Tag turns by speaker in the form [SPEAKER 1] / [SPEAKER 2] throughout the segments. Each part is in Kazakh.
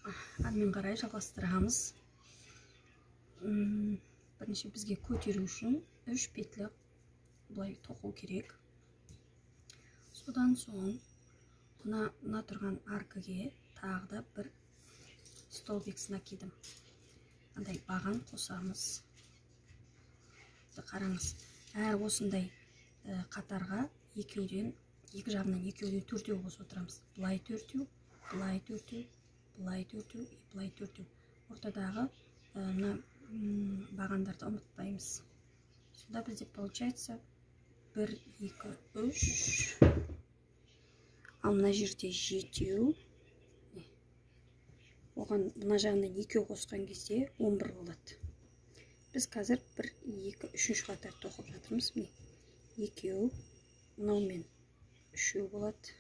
[SPEAKER 1] Әрмен қарай жалғастырамыз. Бірінші бізге көтеру үшін 3 петля бұлай тоқу керек. Содан соң мына тұрған аркіге тағы да бір столбик накидым. Андай баған қосамыз. Қараңыз, әр осындай қатарға екі жағынан екеуден төртеу қосып отырамыз. Бұлай төртеу, бұлай төртеу, бұлай төртеу, бұлай төртеу. Ортадағы бағандарды ұмытпаймыз. Сонда бізде получается 1, 2, 3. Ал мына жерде 7. Оған мына жағынан 2 қосқан кезде 11 болады. Біз қазір 1, 2, 3 қатар тоқып жатырмыз. 2, мынаумен 3 болады.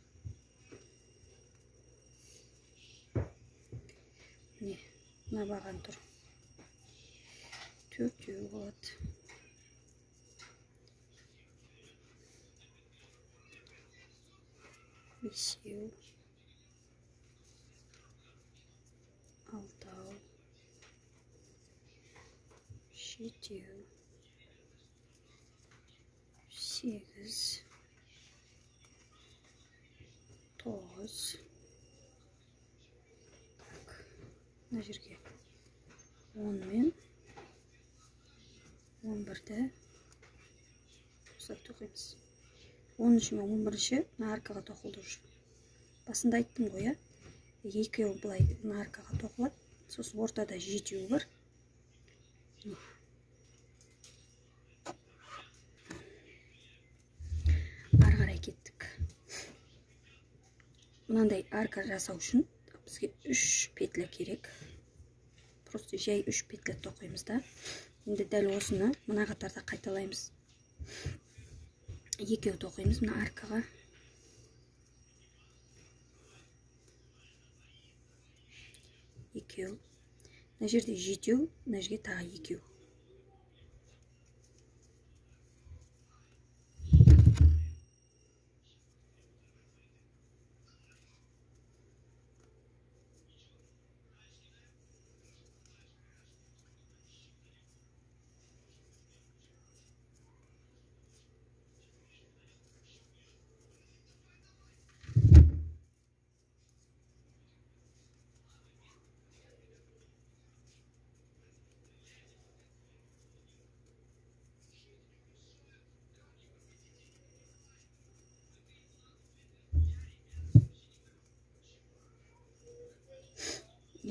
[SPEAKER 1] Мына баған тұр. 4 болады. 5, 6, 7, 8, 9. Мына жерге 10 мен 11-ді осылай тоқимыз. 10-ші мен 11-ші мына аркаға тоқылды уже. Басында айттым ғой, екеуі былай мына аркаға тоқылады. Сосын ортада 7 бар. Ары қарай кеттік. Мынандай арка жасау үшін бізге 3 петля керек. Просто жай 3 петля тоқимыз да. Енді дәл осыны мына қатарда қайталаймыз. Екеу тоқимыз мына аркаға. Екеу. Мына жерде 7, мына жерге тағы 2.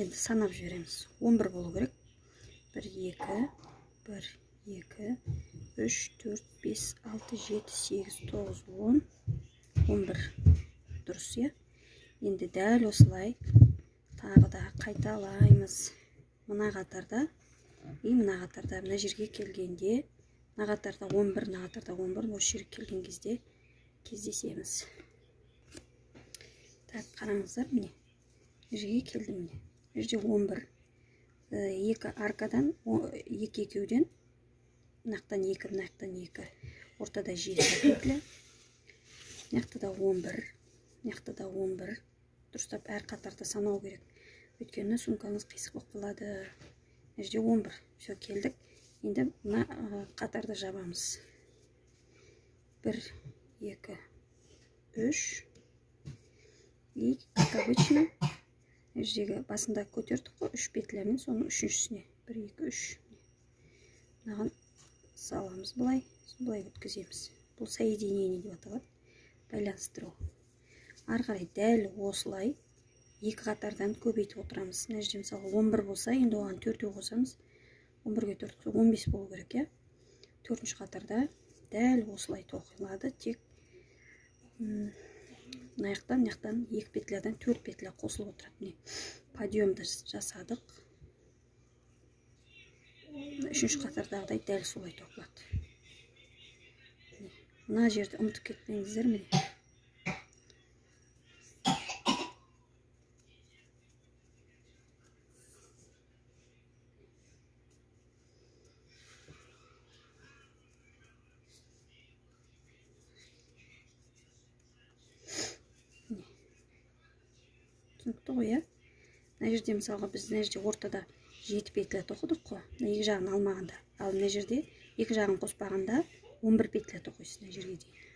[SPEAKER 1] Енді санап жібереміз. 11 болу керек. 1, 2, 1, 2, 3, 4, 5, 6, 7, 8, 9, 10, 11. Дұрыс, е? Енді дәл осылай тағы да қайталаймыз. Мына қатарда, мына қатарда, мына жерге келгенде, мына қатарда 11, мына қатарда 11, осы жерге келген кезде кездесеміз. Так, қараңыздар, міне. Жерге келдім, міне. Жерде 11. 2 аркадан, 2 екеуден, мынақтан 2, мынақтан 2. Ортада 7 петля. Мынақтада 11. Мынақтада 11. Дұрыстап әр қатарда санау керек. Өйткені сумкаңыз қисық болып қалады. Жерде 11. Все, келдік. Енді мына қатарды жабамыз. 1, 2, 3. И, как обычно, жердегі басында көтердік қой 3 петлямен, соның 3-шісіне 1, 2, 3. Мынаған саламыз былай өткіземіз. Бұл соединение деп аталады. Байланыстыру. Ары қарай дәл осылай 2 қатардан көбейтіп отырамыз. Мына жерде мысалы 11 болса, енді оған 4 қосамыз. 11-ге 4 қосып 15 болу керек, е? 4-ші қатарда дәл осылай тоқылады. Тек мынаяқтан 2 петлядан 4 петля қосылып отырады. Подъемды жасадық. 3-ші қатардағыдай дәл солай тоқылады. Мына жерді ұмытып кетпеңіздер, міне. Түсінікті ғой, мына жерде мысалға біз мына жерде ортада 7 петля тоқыдық қой, екі жағын алмағанда. Ал мына жерде екі жағын қоспағанда 11 петля тоқисыз мына жерге дейін.